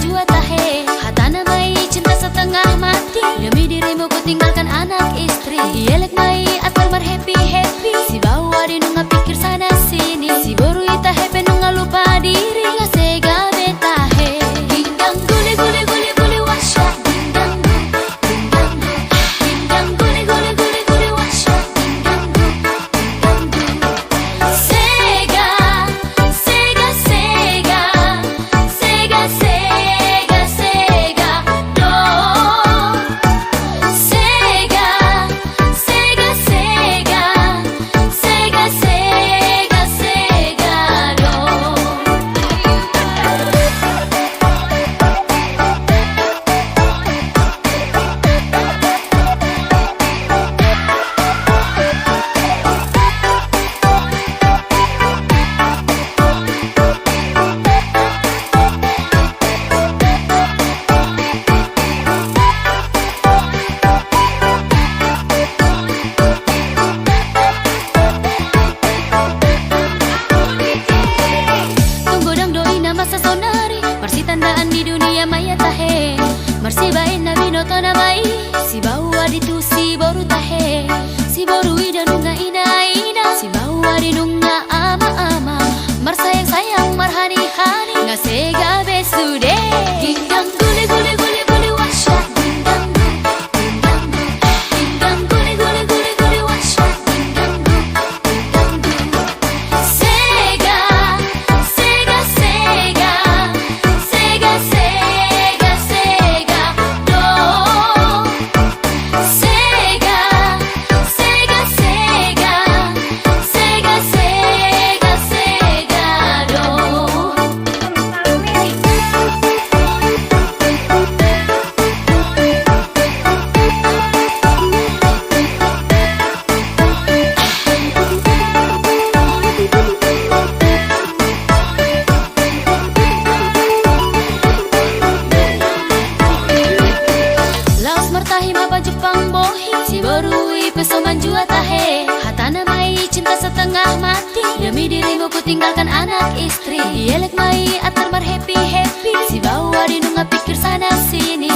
jua tahe. Hatana mai cinta setengah mati, demi dirimu ku tinggalkan anak istri. Ielek mai atar happy happy, si bawa di nunga pikir sana sini. Si boru ita happy nunga lupa diri, nggak sega betahe. Dingdang gule gule gule gule washa, dingdang gu, dingdang gu. Dingdang gule gule gule gule washa, dingdang gu, dingdang gu. Sega, sega, sega, sega, sega, sega, no. Sega, sega, sega, sega, sega, sega, no. Tunggu dang doi nama sasonari, marsi tandaan di dunia maya tahe. Marsi bain nabi noto namai, si bawa di tu si boru tahe. Si boru ida nunga ina ina, si bawa di nunga ama ama. Mar sayang sayang mar hani hani, nggak sega besude. Dingdang gule gule gule gule washa, dingdang gu, dingdang gu. Dingdang gule gule gule gule washa, dingdang gu, dingdang gu. Sega, sega, sega, sega, sega, sega, no. Sega, sega, sega, sega, sega, sega, no. Laos mertahi maba Jepang bohi, si borui pesoman jua tahe. Hatana mai cinta setengah mati, demi dirimu ku tinggalkan anak istri. Ielek mai atar happy happy, si bawa di nunga pikir sana sini.